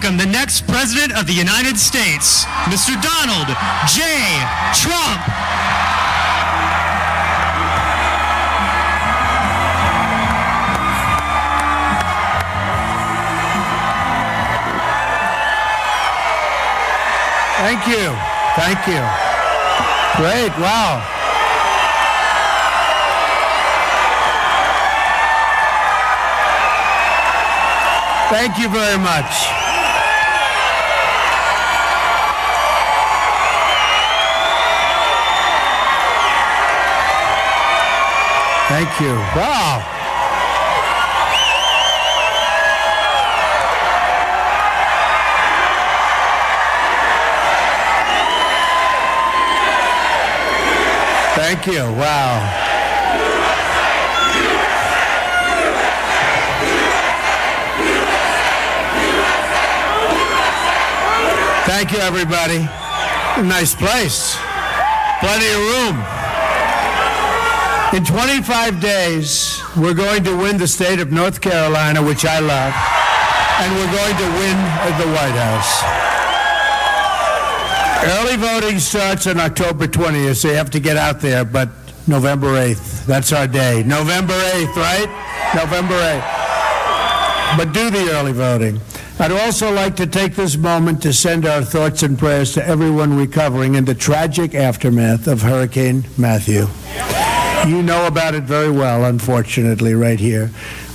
welcome the next President of the United States, Mr. Donald J. Trump. Thank you. Thank you. Great. Wow. Thank you very much. Thank you. Wow. Thank you. Wow. Thank you, everybody. Nice place. Plenty of room. In 25 days, we're going to win the state of North Carolina, which I love, and we're going to win the White House. Early voting starts on October 20th, so you have to get out there, but November 8th, that's our day. November 8th, right? November 8th. But do the early voting. I'd also like to take this moment to send our thoughts and prayers to everyone recovering in the tragic aftermath of Hurricane Matthew. You know about it very well, unfortunately, right here.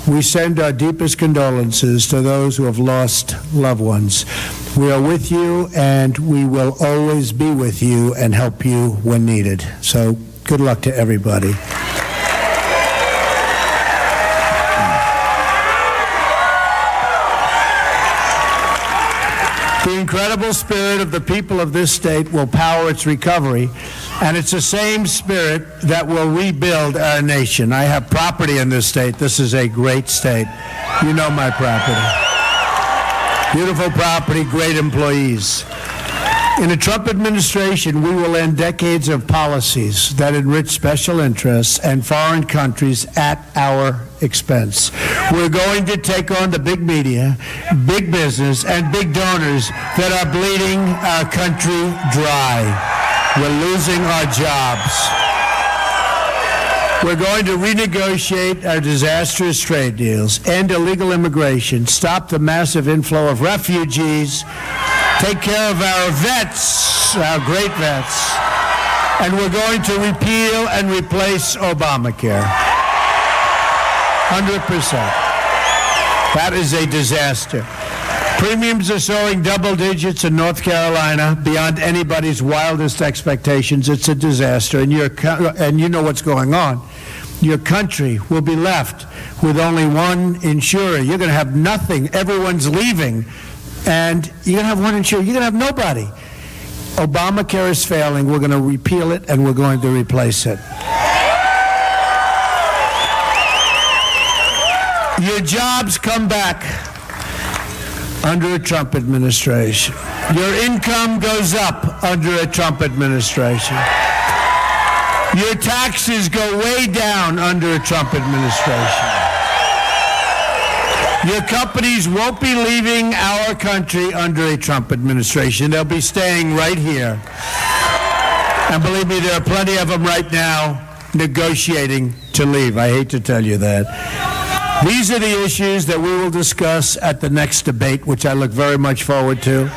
We send our deepest condolences to those who have lost loved ones. We are with you, and we will always be with you and help you when needed. So good luck to everybody. The incredible spirit of the people of this state will power its recovery, and it's the same spirit that will rebuild our nation. I have property in this state. This is a great state. You know my property. Beautiful property, great employees. In a Trump administration, we will end decades of policies that enrich special interests and foreign countries at our expense. We're going to take on the big media, big business, and big donors that are bleeding our country dry. We're losing our jobs. We're going to renegotiate our disastrous trade deals, end illegal immigration, stop the massive inflow of refugees, take care of our vets, our great vets, and we're going to repeal and replace Obamacare. 100%. That is a disaster. Premiums are soaring double digits in North Carolina beyond anybody's wildest expectations. It's a disaster, and you know what's going on. Your country will be left with only one insurer. You're going to have nothing. Everyone's leaving. And you're going to have one insurer. You're going to have nobody. Obamacare is failing. We're going to repeal it, and we're going to replace it. Your jobs come back under a Trump administration. Your income goes up under a Trump administration. Your taxes go way down under a Trump administration. Your companies won't be leaving our country under a Trump administration. They'll be staying right here. And believe me, there are plenty of them right now negotiating to leave. I hate to tell you that. These are the issues that we will discuss at the next debate, which I look very much forward to.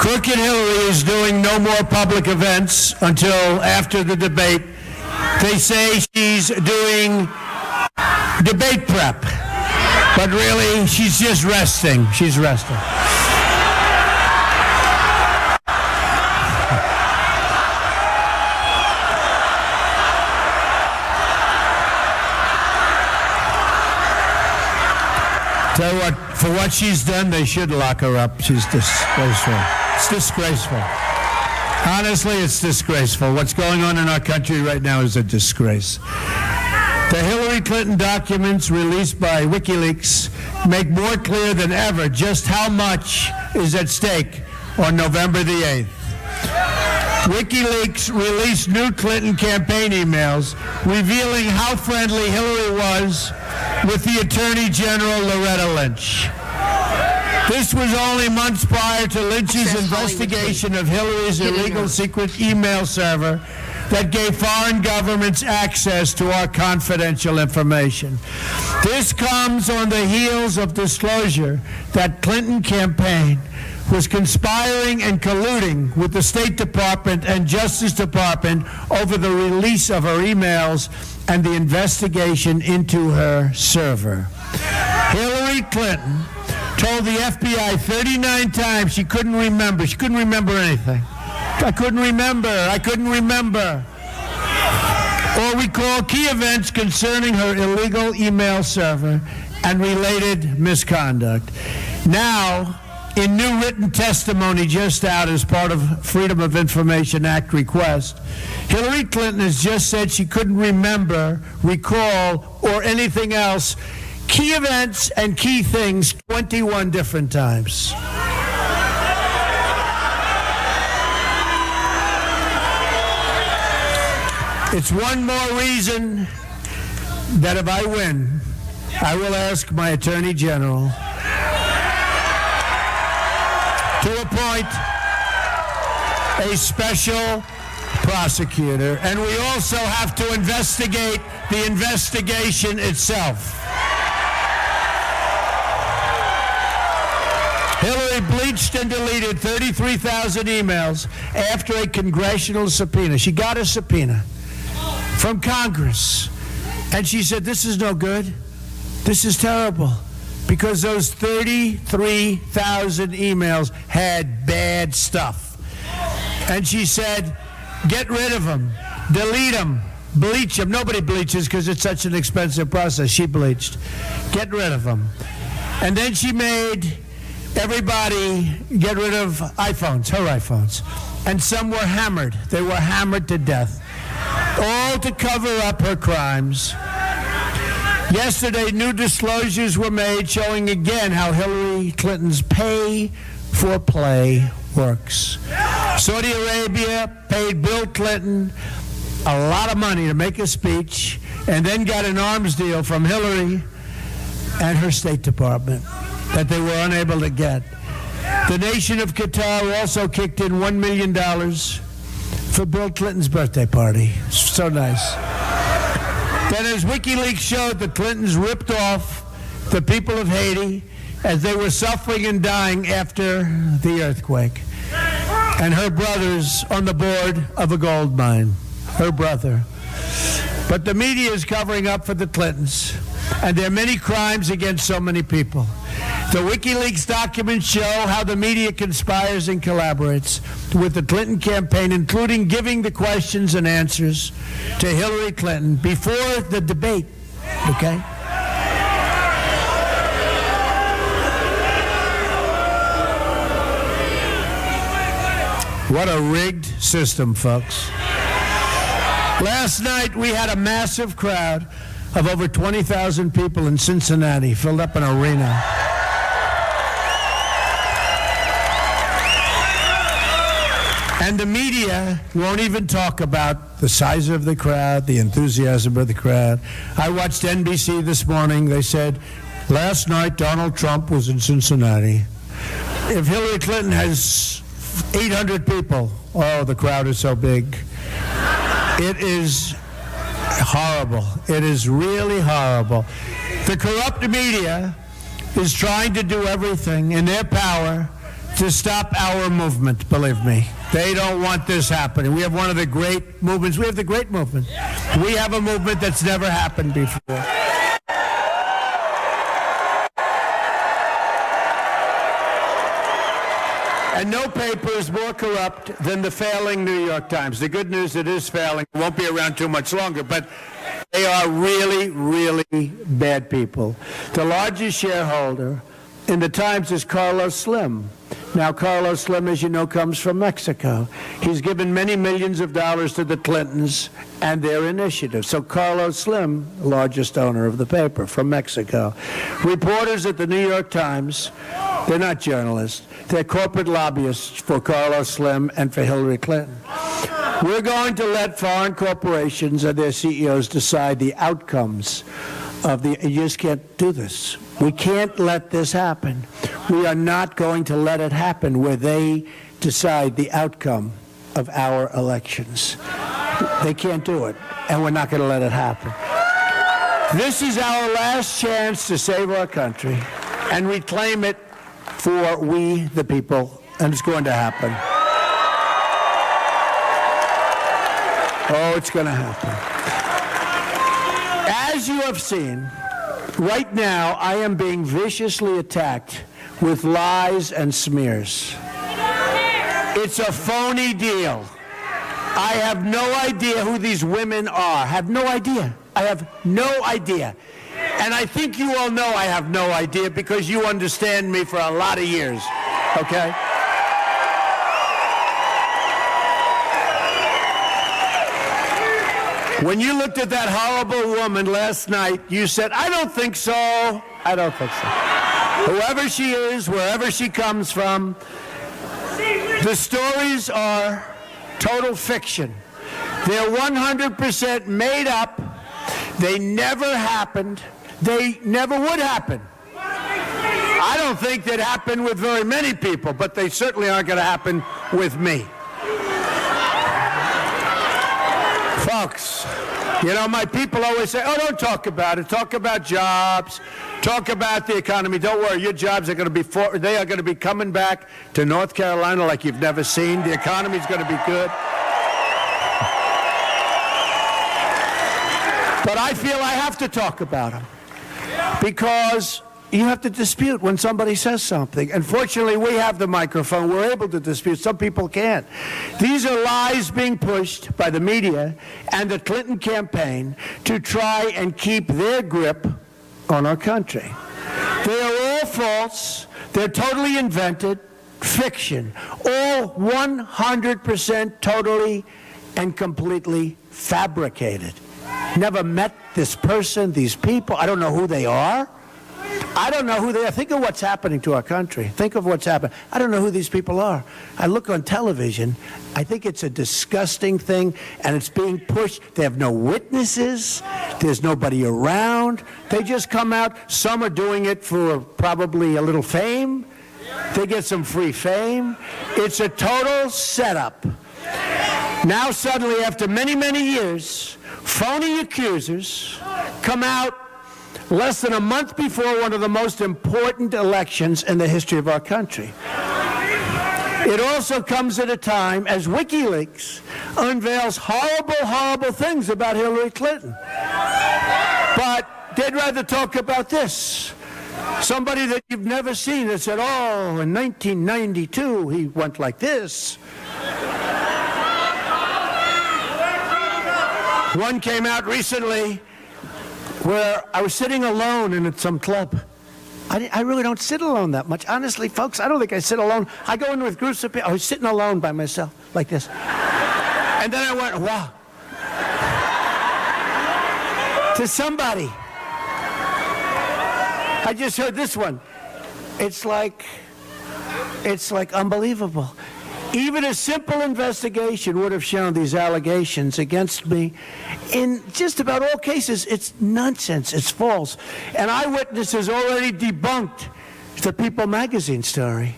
Crooked Hillary is doing no more public events until after the debate. They say she's doing debate prep, but really she's just resting. She's resting. Tell you what, for what she's done, they should lock her up. She's disgraceful. It's disgraceful. Honestly, it's disgraceful. What's going on in our country right now is a disgrace. The Hillary Clinton documents released by WikiLeaks make more clear than ever just how much is at stake on November the 8th. WikiLeaks released new Clinton campaign emails revealing how friendly Hillary was with the Attorney General Loretta Lynch. This was only months prior to Lynch's investigation of Hillary's illegal secret email server that gave foreign governments access to our confidential information. This comes on the heels of disclosure that Clinton campaign was conspiring and colluding with the State Department and Justice Department over the release of her emails and the investigation into her server. Hillary Clinton told the FBI 39 times she couldn't remember. She couldn't remember anything. I couldn't remember. Or recall key events concerning her illegal email server and related misconduct. Now, in new written testimony just out as part of Freedom of Information Act request, Hillary Clinton has just said she couldn't remember, recall, or anything else key events and key things 21 different times. It's one more reason that if I win, I will ask my Attorney General to appoint a special prosecutor, and we also have to investigate the investigation itself. Hillary bleached and deleted 33,000 emails after a congressional subpoena. She got a subpoena from Congress, and she said, this is no good. This is terrible. Because those 33,000 emails had bad stuff. And she said, get rid of them, delete them, bleach them. Nobody bleaches because it's such an expensive process. She bleached. Get rid of them. And then she made everybody get rid of iPhones, her iPhones. And some were hammered. They were hammered to death, all to cover up her crimes. Yesterday, new disclosures were made showing again how Hillary Clinton's pay-for-play works. Saudi Arabia paid Bill Clinton a lot of money to make a speech and then got an arms deal from Hillary and her State Department that they were unable to get. The nation of Qatar also kicked in $1 million for Bill Clinton's birthday party. So nice. Then, as WikiLeaks showed, the Clintons ripped off the people of Haiti as they were suffering and dying after the earthquake. And her brother's on the board of a gold mine. Her brother. But the media is covering up for the Clintons, and there are many crimes against so many people. The WikiLeaks documents show how the media conspires and collaborates with the Clinton campaign, including giving the questions and answers to Hillary Clinton before the debate, okay? What a rigged system, folks. Last night, we had a massive crowd of over 20,000 people in Cincinnati, filled up an arena. And the media won't even talk about the size of the crowd, the enthusiasm of the crowd. I watched NBC this morning. They said, last night Donald Trump was in Cincinnati. If Hillary Clinton has 800 people, oh, the crowd is so big. It is horrible. It is really horrible. The corrupt media is trying to do everything in their power to stop our movement, believe me. They don't want this happening. We have one of the great movements. We have the great movement. We have a movement that's never happened before. And no paper is more corrupt than the failing New York Times. The good news, it is failing. It won't be around too much longer, but they are really, really bad people. The largest shareholder in the Times is Carlos Slim. Now, Carlos Slim, as you know, comes from Mexico. He's given many millions of dollars to the Clintons and their initiative. So Carlos Slim, the largest owner of the paper from Mexico. Reporters at the New York Times, they're not journalists. They're corporate lobbyists for Carlos Slim and for Hillary Clinton. We're going to let foreign corporations and their CEOs decide the outcomes You just can't do this. We can't let this happen. We are not going to let it happen where they decide the outcome of our elections. They can't do it, and we're not going to let it happen. This is our last chance to save our country and reclaim it for we, the people, and it's going to happen. Oh, it's going to happen. As you have seen, right now I am being viciously attacked with lies and smears. It's a phony deal. I have no idea who these women are. Have no idea. I have no idea. And I think you all know I have no idea because you understand me for a lot of years, okay? When you looked at that horrible woman last night, you said, I don't think so. I don't think so. Whoever she is, wherever she comes from, the stories are total fiction. They're 100% made up. They never happened. They never would happen. I don't think they'd happen with very many people, but they certainly aren't going to happen with me. Folks, you know, my people always say, oh, don't talk about it. Talk about jobs. Talk about the economy. Don't worry, your jobs are going to be, they are going to be coming back to North Carolina like you've never seen. The economy's going to be good. But I feel I have to talk about them because you have to dispute when somebody says something. And fortunately, we have the microphone. We're able to dispute. Some people can't. These are lies being pushed by the media and the Clinton campaign to try and keep their grip on our country. They are all false. They're totally invented, fiction, all 100% totally and completely fabricated. Never met this person, these people. I don't know who they are. I don't know who they are. Think of what's happening to our country. Think of what's happened. I don't know who these people are. I look on television. I think it's a disgusting thing, and it's being pushed. They have no witnesses. There's nobody around. They just come out. Some are doing it for probably a little fame. They get some free fame. It's a total setup. Now suddenly, after many, many years, phony accusers come out less than a month before one of the most important elections in the history of our country. It also comes at a time as WikiLeaks unveils horrible, horrible things about Hillary Clinton. But they'd rather talk about this. Somebody that you've never seen that said, oh, in 1992, he went like this. One came out recently where I was sitting alone in some club. I really don't sit alone that much. Honestly, folks, I don't think I sit alone. I go in with groups of people. I was sitting alone by myself, like this. And then I went, wow. To somebody. I just heard this one. It's like unbelievable. Even a simple investigation would have shown these allegations against me. In just about all cases, it's nonsense. It's false. And Eyewitnesses already debunked the People magazine story.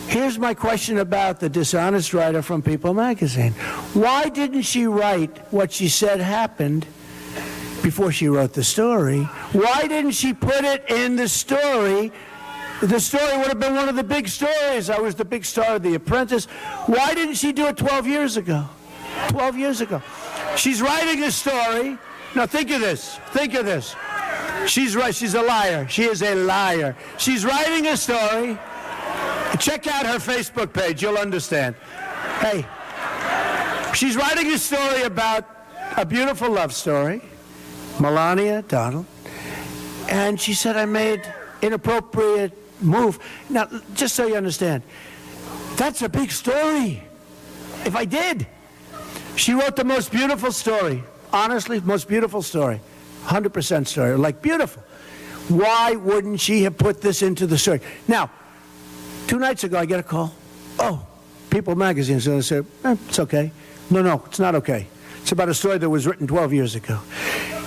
Here's my question about the dishonest writer from People magazine. Why didn't she write what she said happened before she wrote the story? Why didn't she put it in the story? The story would have been one of the big stories. I was the big star of The Apprentice. Why didn't she do it 12 years ago? 12 years ago. She's writing a story. Now think of this. Think of this. She's right. She's a liar. She is a liar. She's writing a story. Check out her Facebook page. You'll understand. Hey, she's writing a story about a beautiful love story. Melania, Donald. And she said, I made inappropriate move. Now, just so you understand, that's a big story. If I did. She wrote the most beautiful story. Honestly, most beautiful story. 100% story. Like, beautiful. Why wouldn't she have put this into the story? Now, 2 nights ago, I get a call. Oh, People magazine. So I said, it's okay. No, it's not okay. It's about a story that was written 12 years ago.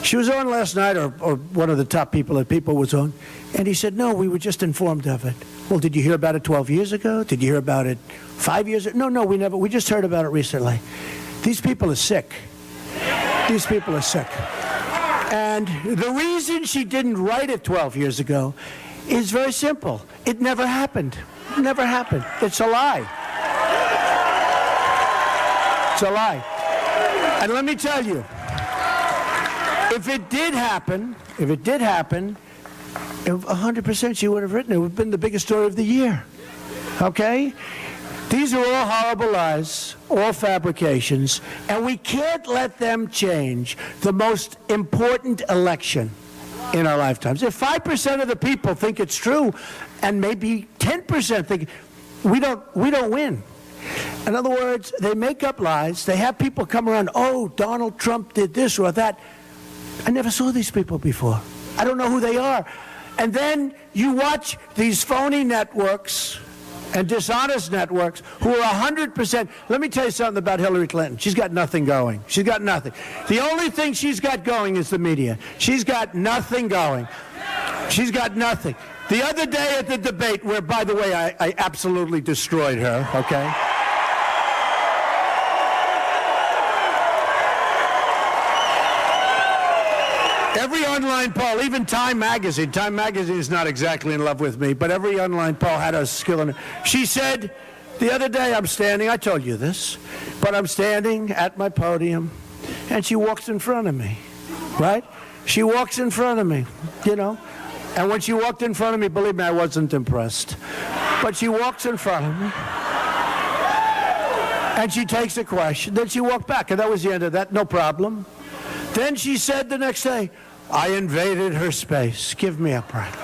She was on last night, or one of the top people at People was on, and he said, no, we were just informed of it. Well, did you hear about it 12 years ago? Did you hear about it 5 years ago? No, we never. We just heard about it recently. These people are sick. These people are sick. And the reason she didn't write it 12 years ago is very simple. It never happened. It never happened. It's a lie. It's a lie. And let me tell you, if it did happen, 100% she would have written it. It would have been the biggest story of the year. Okay? These are all horrible lies, all fabrications, and we can't let them change the most important election in our lifetimes. If 5% of the people think it's true, and maybe 10% think, we don't win. In other words, they make up lies. They have people come around, oh, Donald Trump did this or that. I never saw these people before. I don't know who they are. And then you watch these phony networks and dishonest networks who are 100%. Let me tell you something about Hillary Clinton. She's got nothing going. She's got nothing. The only thing she's got going is the media. She's got nothing going. She's got nothing. The other day at the debate, where, by the way, I absolutely destroyed her, okay? Every online poll, even Time Magazine is not exactly in love with me, but every online poll had a skill in it. She said, the other day I'm standing, I told you this, but I'm standing at my podium, and she walks in front of me, right? She walks in front of me, you know? And when she walked in front of me, believe me, I wasn't impressed. But she walks in front of me, and she takes a question. Then she walked back, and that was the end of that, no problem. Then she said the next day, I invaded her space. Give me a break.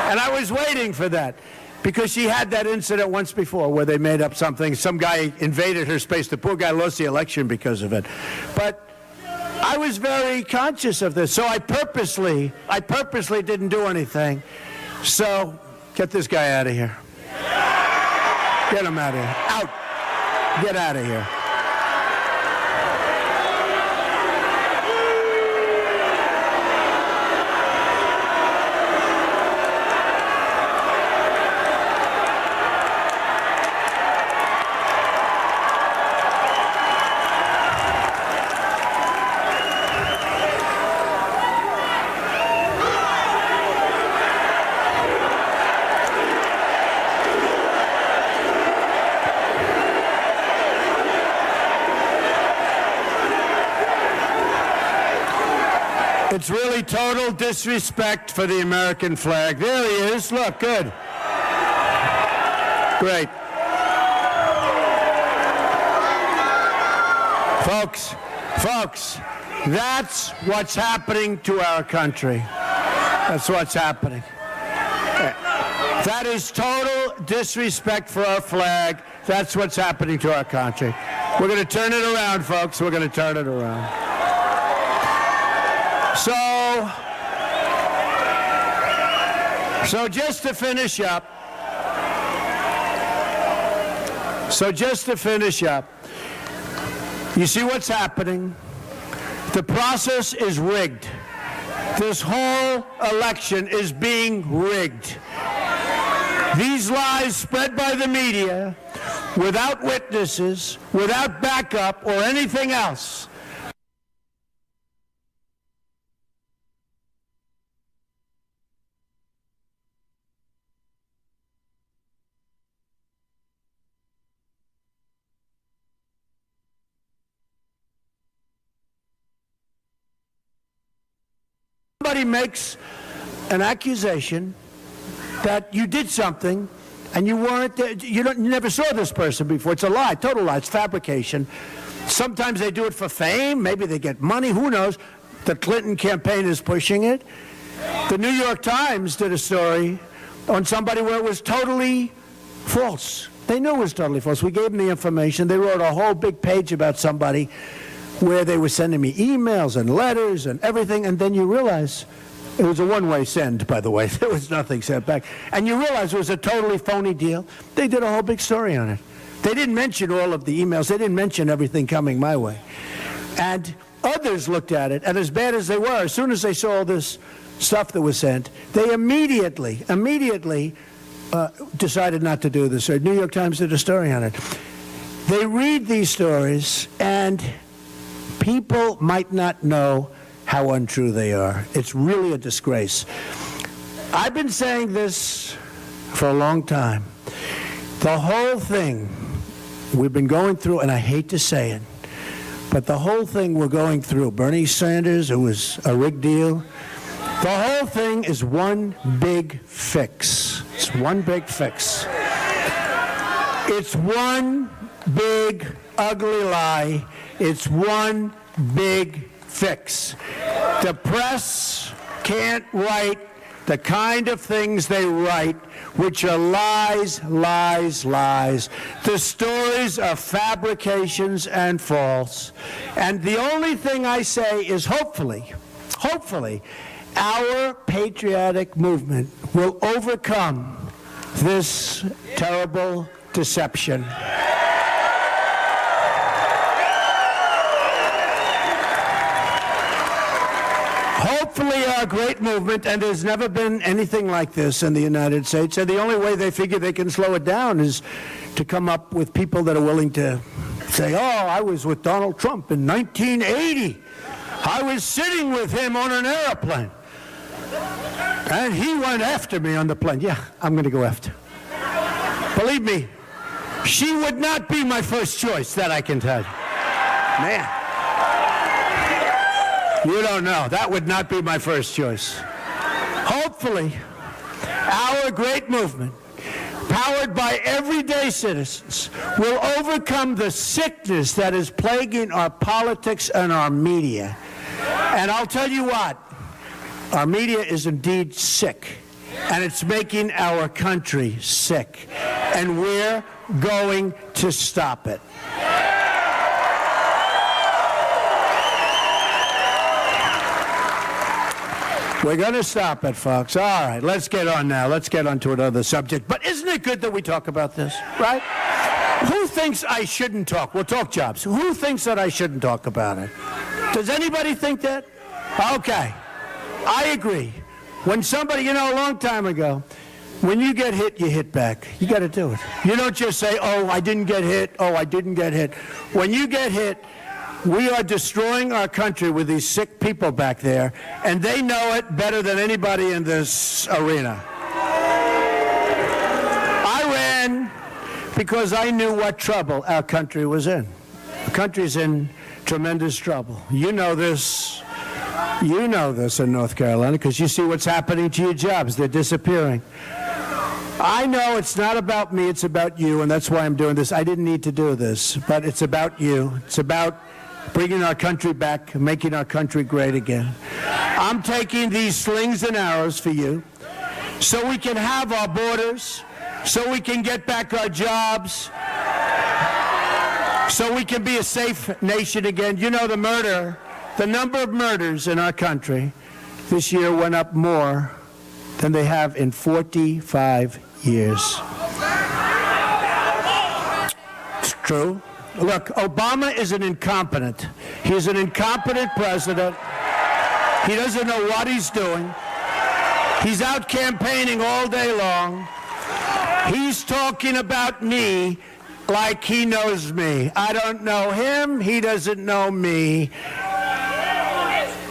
And I was waiting for that, because she had that incident once before where they made up something. Some guy invaded her space. The poor guy lost the election because of it. But I was very conscious of this, so I purposely didn't do anything. So get this guy out of here. Get him out of here. Out. Get out of here. It's really total disrespect for the American flag. There he is. Look, good. Great. Folks, that's what's happening to our country. That's what's happening. That is total disrespect for our flag. That's what's happening to our country. We're going to turn it around, folks. We're going to turn it around. So just to finish up, you see what's happening? The process is rigged. This whole election is being rigged. These lies spread by the media, without witnesses, without backup or anything else. Somebody makes an accusation that you did something and you weren't, you never saw this person before. It's a lie, total lie, it's fabrication. Sometimes they do it for fame, maybe they get money, who knows? The Clinton campaign is pushing it. The New York Times did a story on somebody where it was totally false. They knew it was totally false. We gave them the information. They wrote a whole big page about somebody where they were sending me emails and letters and everything, and then you realize it was a one-way send, by the way. There was nothing sent back. And you realize it was a totally phony deal. They did a whole big story on it. They didn't mention all of the emails. They didn't mention everything coming my way. And others looked at it, and as bad as they were, as soon as they saw all this stuff that was sent, they immediately decided not to do this. The New York Times did a story on it. They read these stories, and people might not know how untrue they are. It's really a disgrace. I've been saying this for a long time. The whole thing we've been going through, and I hate to say it, but the whole thing we're going through, Bernie Sanders, it was a rigged deal. The whole thing is one big fix. It's one big fix. It's one big ugly lie. It's one big fix. The press can't write the kind of things they write, which are lies, lies, lies. The stories are fabrications and false. And the only thing I say is hopefully, our patriotic movement will overcome this terrible deception. Hopefully our great movement, and there's never been anything like this in the United States, and the only way they figure they can slow it down is to come up with people that are willing to say, oh, I was with Donald Trump in 1980. I was sitting with him on an airplane, and he went after me on the plane. Yeah, I'm going to go after. Believe me, she would not be my first choice, that I can tell you. Man. You don't know. That would not be my first choice. Hopefully, our great movement, powered by everyday citizens, will overcome the sickness that is plaguing our politics and our media. And I'll tell you what, our media is indeed sick, and it's making our country sick, and we're going to stop it. We're going to stop it, folks. All right, let's get on now. Let's get on to another subject. But isn't it good that we talk about this, right? Who thinks I shouldn't talk? We'll talk jobs. Who thinks that I shouldn't talk about it? Does anybody think that? Okay. I agree. When somebody, a long time ago, when you get hit, you hit back. You got to do it. You don't just say, oh, I didn't get hit. Oh, I didn't get hit. When you get hit, we are destroying our country with these sick people back there, and they know it better than anybody in this arena. I ran because I knew what trouble our country was in. The country's in tremendous trouble. You know this. You know this in North Carolina because you see what's happening to your jobs. They're disappearing. I know it's not about me, it's about you, and that's why I'm doing this. I didn't need to do this, but it's about you. It's about bringing our country back, making our country great again. I'm taking these slings and arrows for you so we can have our borders, so we can get back our jobs, so we can be a safe nation again. You know, the number of murders in our country this year went up more than they have in 45 years. It's true. Look, Obama is an incompetent. He's an incompetent president. He doesn't know what he's doing. He's out campaigning all day long. He's talking about me like he knows me. I don't know him. He doesn't know me.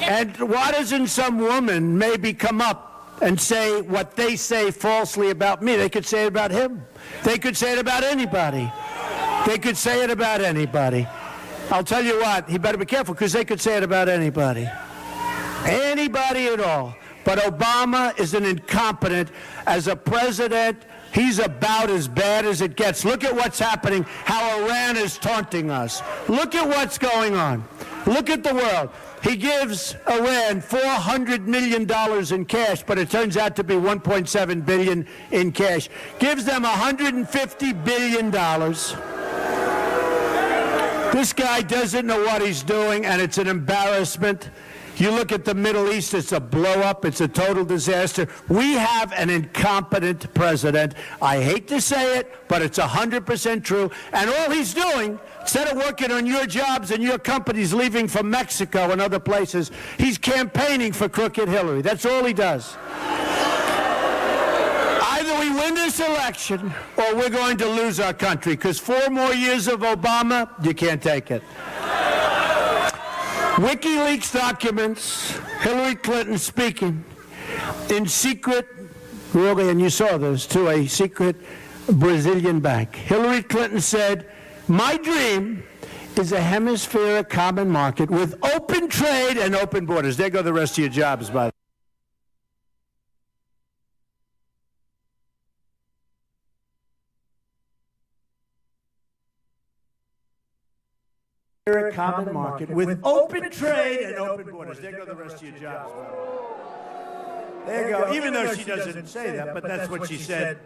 And why doesn't some woman maybe come up and say what they say falsely about me? They could say it about him. They could say it about anybody. They could say it about anybody. I'll tell you what, he better be careful because they could say it about anybody. Anybody at all. But Obama is an incompetent. As a president, he's about as bad as it gets. Look at what's happening, how Iran is taunting us. Look at what's going on. Look at the world. He gives Iran $400 million in cash, but it turns out to be $1.7 billion in cash. Gives them $150 billion. This guy doesn't know what he's doing, and it's an embarrassment. You look at the Middle East, it's a blow-up, it's a total disaster. We have an incompetent president. I hate to say it, but it's 100% true. And all he's doing, instead of working on your jobs and your companies leaving for Mexico and other places, he's campaigning for crooked Hillary. That's all he does. Either we win this election or we're going to lose our country, because 4 more years of Obama, you can't take it. WikiLeaks documents Hillary Clinton speaking in secret, really, and you saw this, to a secret Brazilian bank. Hillary Clinton said, "My dream is a hemispheric common market with open trade and open borders." There go the rest of your jobs, by the way. A common market with open trade and open borders. There go the rest of your jobs. There you go. Even though she doesn't say that, but that's what she said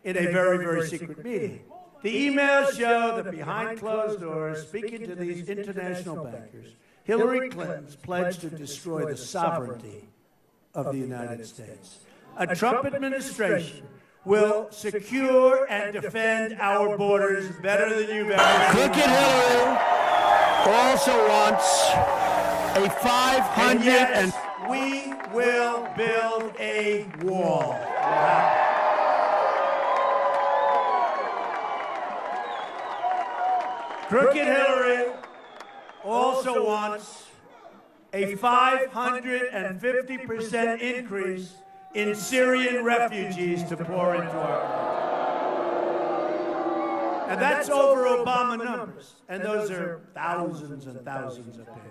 in a very, very secret meeting. The emails show that behind closed doors, speaking to these international bankers, Hillary Clinton's pledged to destroy the sovereignty of the United States. A Trump administration will secure and defend our borders better than you've ever seen. Look at Hillary. Also wants a 500 and we will build a wall. Crooked Hillary also wants a 550% increase in Syrian refugees to pour into our country. And that's over Obama numbers. And those are thousands and thousands of people.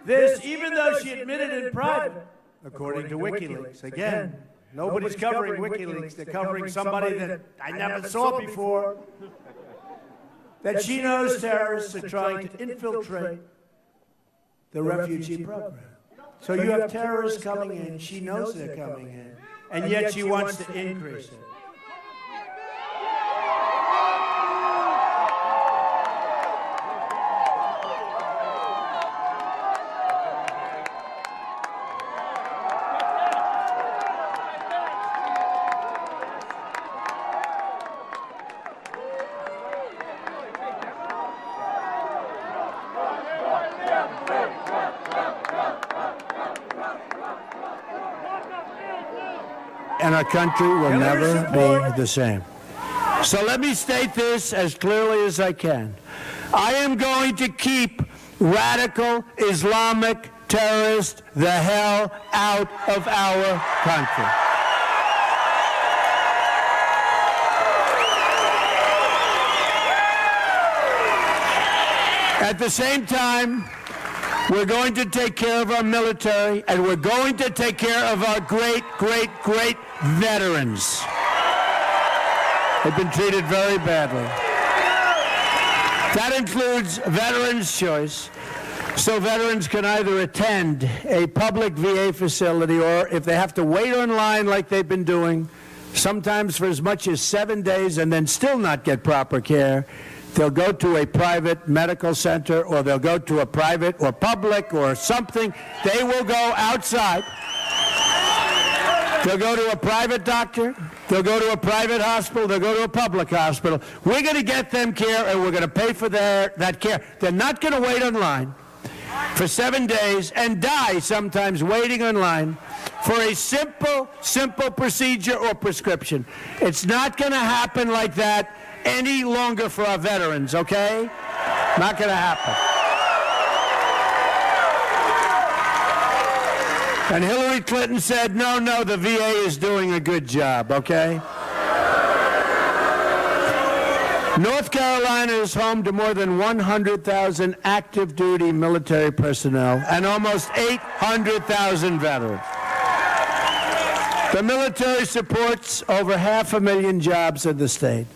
This, even though she admitted in private, according to WikiLeaks, again, nobody's covering WikiLeaks. They're covering somebody that I never saw before, that she knows terrorists are trying to infiltrate the refugee program. So you have terrorists coming in. She knows they're coming in. And yet she wants to increase it. And our country will never be the same. So let me state this as clearly as I can. I am going to keep radical Islamic terrorists the hell out of our country. At the same time, we're going to take care of our military, and we're going to take care of our great, great, great veterans. They've been treated very badly. That includes Veterans Choice, so veterans can either attend a public VA facility, or if they have to wait online like they've been doing, sometimes for as much as 7 days and then still not get proper care, they'll go to a private medical center, or they'll go to a private or public or something. They will go outside. They'll go to a private doctor. They'll go to a private hospital. They'll go to a public hospital. We're going to get them care, and we're going to pay for that care. They're not going to wait online for 7 days and die sometimes waiting online for a simple procedure or prescription. It's not going to happen like that any longer for our veterans, okay? Not going to happen. And Hillary Clinton said, no, the VA is doing a good job, okay? North Carolina is home to more than 100,000 active duty military personnel and almost 800,000 veterans. The military supports over 500,000 jobs in the state.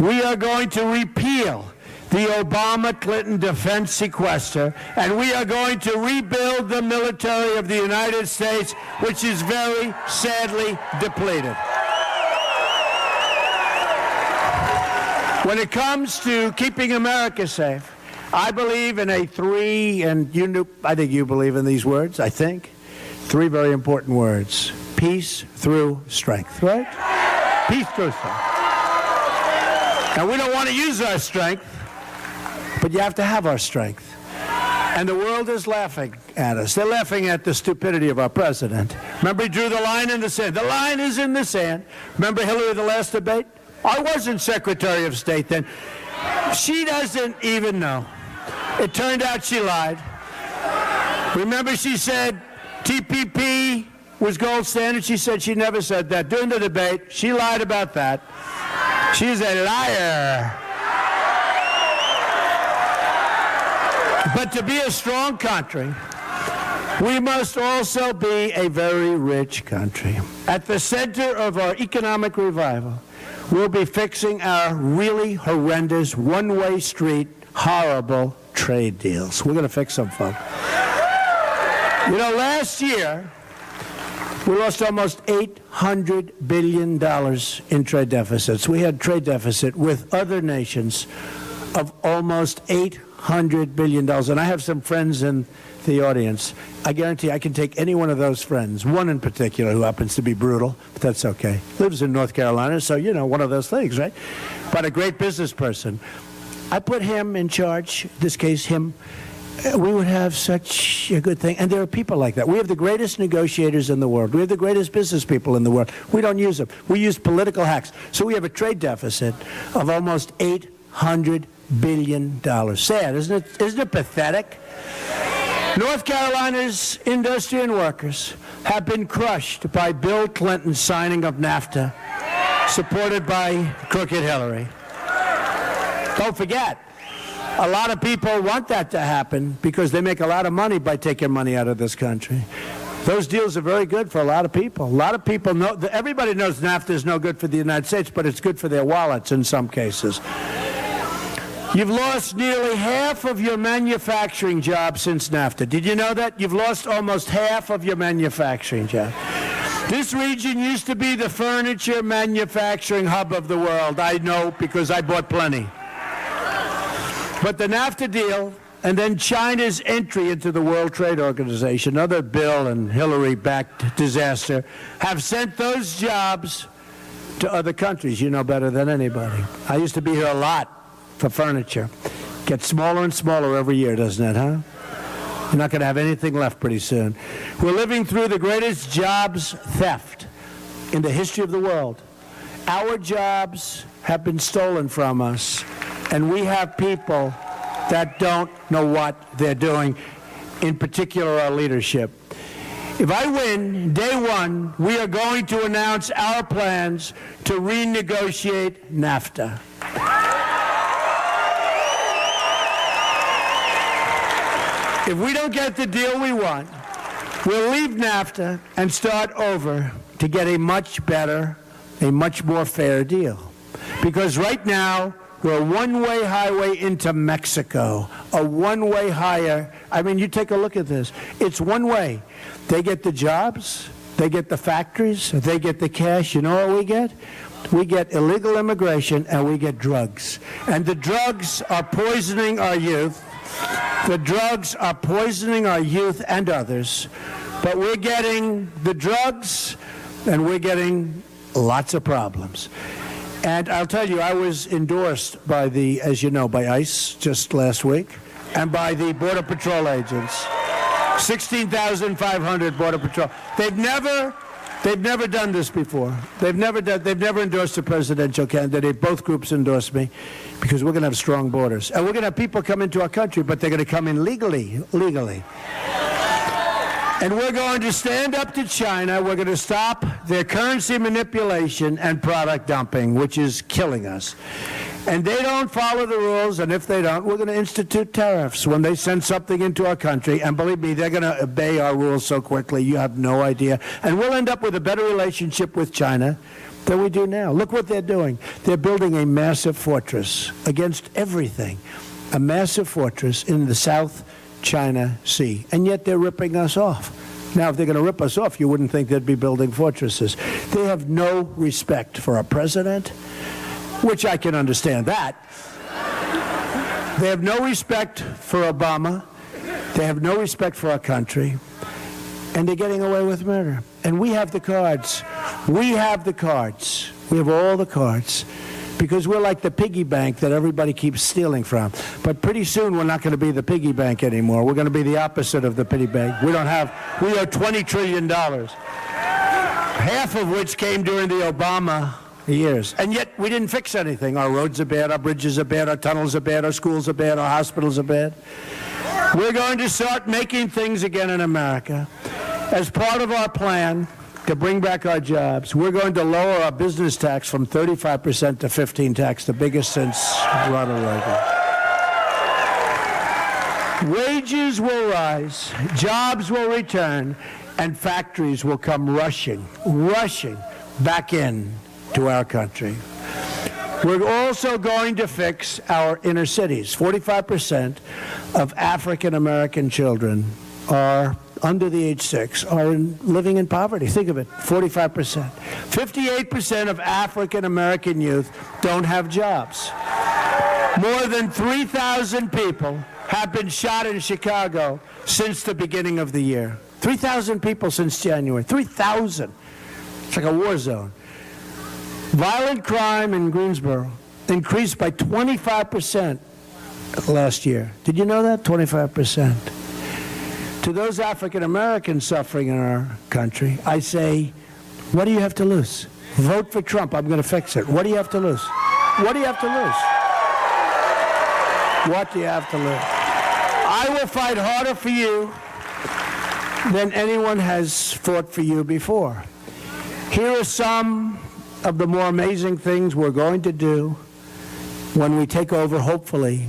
We are going to repeal the Obama-Clinton defense sequester, and we are going to rebuild the military of the United States, which is very sadly depleted. When it comes to keeping America safe, I believe in a three, and I think you believe in these words, I think. Three very important words. Peace through strength, right? Peace through strength. Now, we don't want to use our strength, but you have to have our strength. And the world is laughing at us. They're laughing at the stupidity of our president. Remember, he drew the line in the sand. The line is in the sand. Remember Hillary, the last debate? I wasn't Secretary of State then. She doesn't even know. It turned out she lied. Remember, she said TPP was gold standard. She said she never said that. During the debate, she lied about that. She's a liar. But to be a strong country, we must also be a very rich country. At the center of our economic revival, we'll be fixing our really horrendous, one-way street, horrible trade deals. We're going to fix them, folks. You know, last year, we lost almost $800 billion in trade deficits. We had trade deficit with other nations of almost $800 billion. And I have some friends in the audience. I guarantee I can take any one of those friends, one in particular who happens to be brutal, but that's okay. Lives in North Carolina, so, you know, one of those things, right? But a great business person. I put him in charge, in this case, him. We would have such a good thing. And there are people like that. We have the greatest negotiators in the world. We have the greatest business people in the world. We don't use them. We use political hacks. So we have a trade deficit of almost $800 billion. Sad, isn't it? Isn't it pathetic? North Carolina's industry and workers have been crushed by Bill Clinton's signing of NAFTA, supported by crooked Hillary. Don't forget, a lot of people want that to happen because they make a lot of money by taking money out of this country. Those deals are very good for a lot of people. A lot of people know, everybody knows NAFTA is no good for the United States, but it's good for their wallets in some cases. You've lost nearly half of your manufacturing jobs since NAFTA. Did you know that? You've lost almost half of your manufacturing jobs. This region used to be the furniture manufacturing hub of the world. I know because I bought plenty. But the NAFTA deal and then China's entry into the World Trade Organization, another Bill and Hillary-backed disaster, have sent those jobs to other countries. You know better than anybody. I used to be here a lot for furniture. Gets smaller and smaller every year, doesn't it, huh? You're not going to have anything left pretty soon. We're living through the greatest jobs theft in the history of the world. Our jobs have been stolen from us, and we have people that don't know what they're doing, in particular our leadership. If I win, day one, we are going to announce our plans to renegotiate NAFTA. If we don't get the deal we want, we'll leave NAFTA and start over to get a much better, a much more fair deal. Because right now, we're a one-way highway into Mexico, a one-way hire. I mean, you take a look at this. It's one way. They get the jobs, they get the factories, they get the cash. You know what we get? We get illegal immigration and we get drugs. And the drugs are poisoning our youth. The drugs are poisoning our youth and others. But we're getting the drugs and we're getting lots of problems. And I'll tell you, I was endorsed by the, as you know, by ICE just last week, and by the Border Patrol agents. 16,500 Border Patrol. They've never done this before. They've never endorsed a presidential candidate. Both groups endorsed me because we're going to have strong borders. And we're going to have people come into our country, but they're going to come in legally. And we're going to stand up to China. We're going to stop their currency manipulation and product dumping, which is killing us. And they don't follow the rules, and if they don't, we're going to institute tariffs when they send something into our country. And believe me, they're going to obey our rules so quickly, you have no idea. And we'll end up with a better relationship with China than we do now. Look what they're doing. They're building a massive fortress against everything, a massive fortress in the South China Sea, and yet they're ripping us off. Now, if they're going to rip us off, you wouldn't think they'd be building fortresses. They have no respect for our president, which I can understand that. They have no respect for Obama. They have no respect for our country. And they're getting away with murder. And we have the cards. We have the cards. We have all the cards. Because we're like the piggy bank that everybody keeps stealing from. But pretty soon we're not going to be the piggy bank anymore. We're going to be the opposite of the piggy bank. We owe $20 trillion. Half of which came during the Obama years. And yet we didn't fix anything. Our roads are bad, our bridges are bad, our tunnels are bad, our schools are bad, our hospitals are bad. We're going to start making things again in America. As part of our plan to bring back our jobs, we're going to lower our business tax from 35% to 15% tax, the biggest since Ronald Reagan. Wages will rise, jobs will return, and factories will come rushing back in to our country. We're also going to fix our inner cities. 45% of African American children are under the age 6 are living in poverty. Think of it, 45%. 58% of African American youth don't have jobs. More than 3,000 people have been shot in Chicago since the beginning of the year. 3,000 people since January. 3,000. It's like a war zone. Violent crime in Greensboro increased by 25% last year. Did you know that? 25%. To those African Americans suffering in our country, I say, what do you have to lose? Vote for Trump. I'm going to fix it. What do you have to lose? What do you have to lose? What do you have to lose? I will fight harder for you than anyone has fought for you before. Here are some of the more amazing things we're going to do when we take over, hopefully,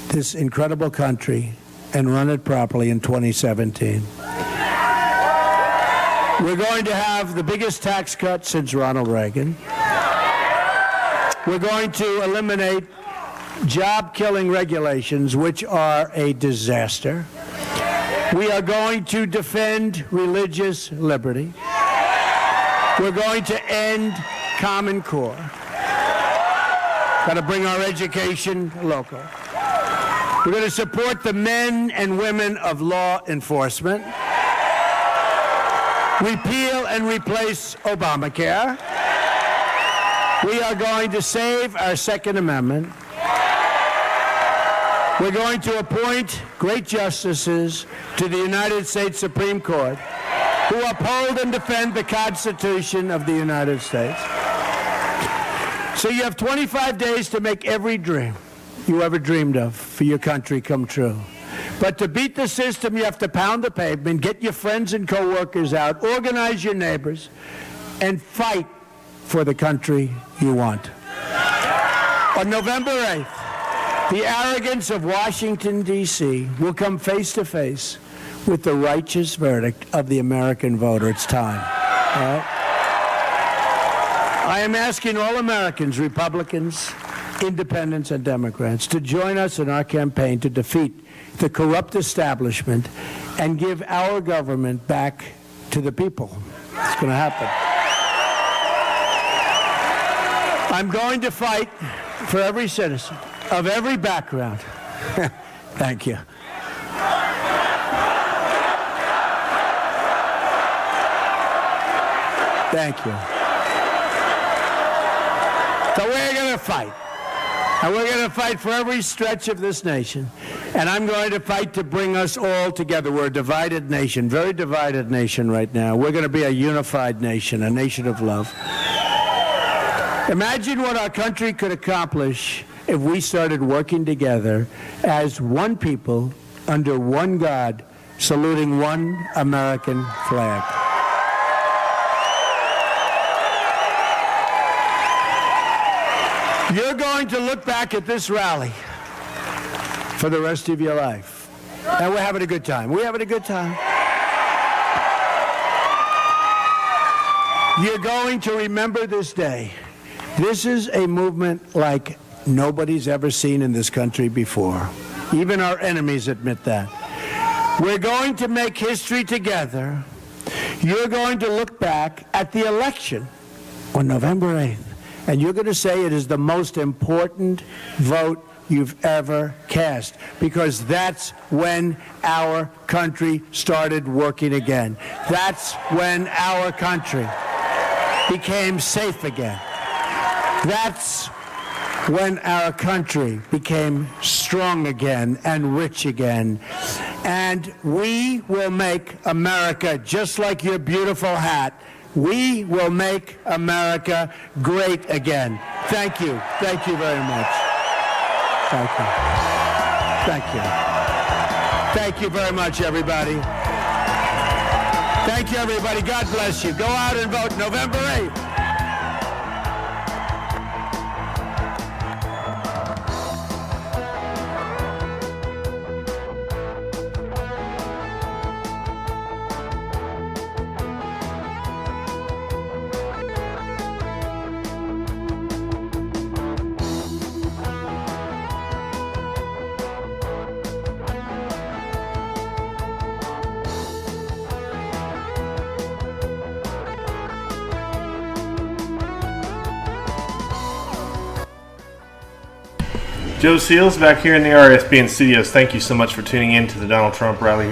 this incredible country and run it properly in 2017. We're going to have the biggest tax cut since Ronald Reagan. We're going to eliminate job-killing regulations, which are a disaster. We are going to defend religious liberty. We're going to end Common Core. Got to bring our education local. We're going to support the men and women of law enforcement. Repeal and replace Obamacare. We are going to save our Second Amendment. We're going to appoint great justices to the United States Supreme Court who uphold and defend the Constitution of the United States. So you have 25 days to make every dream you ever dreamed of for your country come true. But to beat the system, you have to pound the pavement, get your friends and co-workers out, organize your neighbors, and fight for the country you want. On November 8th, the arrogance of Washington, D.C. will come face to face with the righteous verdict of the American voter. It's time. All right? I am asking all Americans, Republicans, Independents, and Democrats, to join us in our campaign to defeat the corrupt establishment and give our government back to the people. It's going to happen. I'm going to fight for every citizen of every background. Thank you. Thank you. So we're going to fight. And we're going to fight for every stretch of this nation. And I'm going to fight to bring us all together. We're a divided nation, very divided nation right now. We're going to be a unified nation, a nation of love. Imagine what our country could accomplish if we started working together as one people under one God, saluting one American flag. You're going to look back at this rally for the rest of your life. And we're having a good time. We're having a good time. You're going to remember this day. This is a movement like nobody's ever seen in this country before. Even our enemies admit that. We're going to make history together. You're going to look back at the election on November 8th. And you're going to say it is the most important vote you've ever cast, because that's when our country started working again. That's when our country became safe again. That's when our country became strong again and rich again. And we will make America, just like your beautiful hat, we will make America great again. Thank you. Thank you very much. Thank you. Thank you. Thank you very much, everybody. Thank you, everybody. God bless you. Go out and vote November 8th. Joe Seals back here in the RSBN studios. Thank you so much for tuning in to the Donald Trump rally.